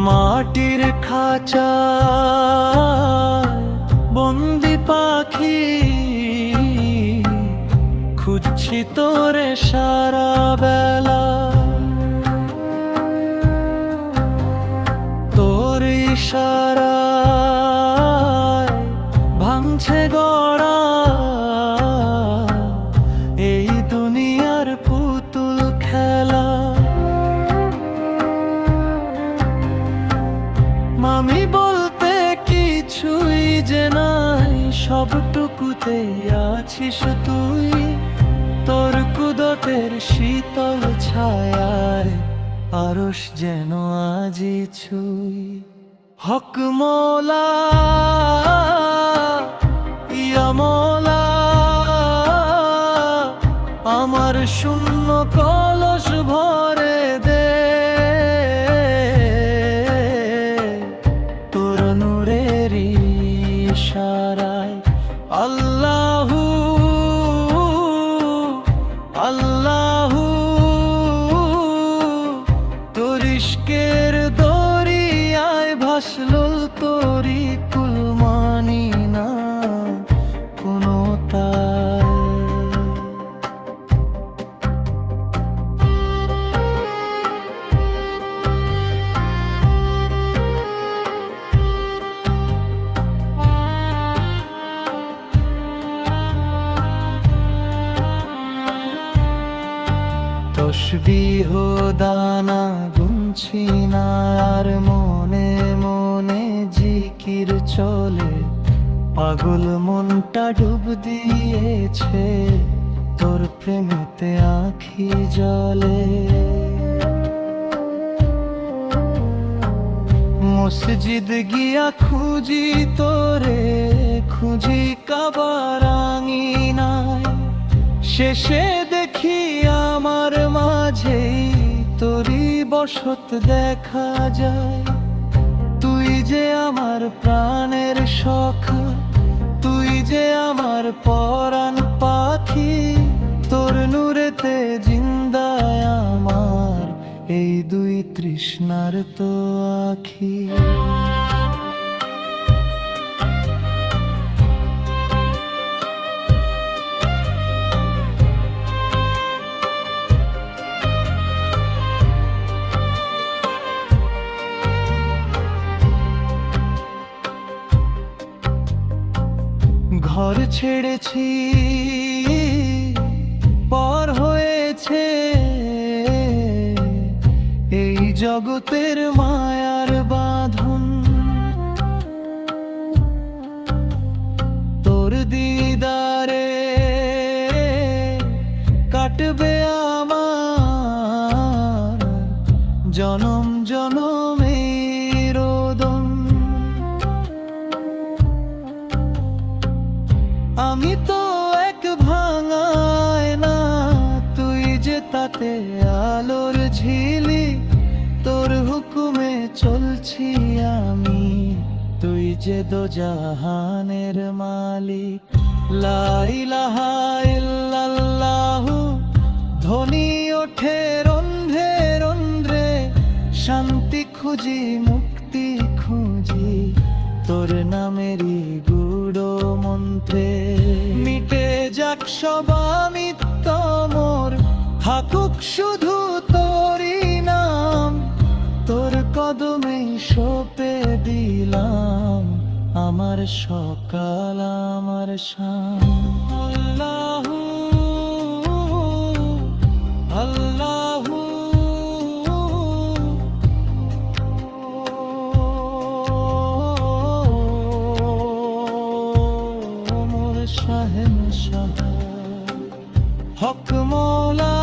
মাটির খাঁচা বন্দি পাখি, খুঁজছি তোরে সারা বেলা। তোর ইশারায় ভাঙছে গড়া এই দুনিয়ার পুতুল খেলা। আমি বলতে কিছুই যে নাই, সবটুকুতেই আছিস তুই। তোর কুদরতের শীতল ছায়ায় আরশ যেন আজি ছুঁই। হক মওলা ইয়া মওলা, আমার শূন্য কলস ভরে দে। তোর নূরের ইশারায় আল্লাহু আল্লাহু, তোর ইশকের দরিয়ায় ভাসলো তোরি কুল, মানি না কোনো তার। তসবিহ দানা গুনছি না আর, মনে মনে জিকির চলে। পাগল মনটা ডুব দিয়েছে তোর প্রেমেতে আঁখি জলে। মসজিদ গিয়া খুঁজি তোরে, খুঁজি কাবার আঙিনায়। শেষে দেখি আমার মাঝেই তোরই বসত দেখা যায়। তুই যে আমার প্রাণের সখা, তুই যে আমার পরাণ পাখি। তোর নূরেতে জিন্দায় আমার এই দুই তৃষ্ণার তো আখি। ঘর ছেড়েছি পর হয়েছে এই জগতের মায়ার বাঁধন। তোর দিদারে কাটবে আমার জনম জনমের রোদন। আমি তো এক ভাঙায় না, তুই যে তাতে আলোর ঝিলি। তোর হুকুমে চলছি আমি, তুই যে দোজাহানের মালিক। লা ইলাহা ইল্লাল্লাহু ধ্বনি ওঠে রন্ধ্রে রন্ধ্রে। শান্তি খুঁজি মুক্তি খুঁজি তোর নামেরই গূঢ় মন্ত্রে। মিটে যাক সব আমিত্ব মোর, থাকুক শুধু তোরই নাম। তোর কদমেই সঁপে দিলাম আমার সকাল আমার শাম। আল্লাহু আল্লাহু শাহেনশাহ, হক মওলা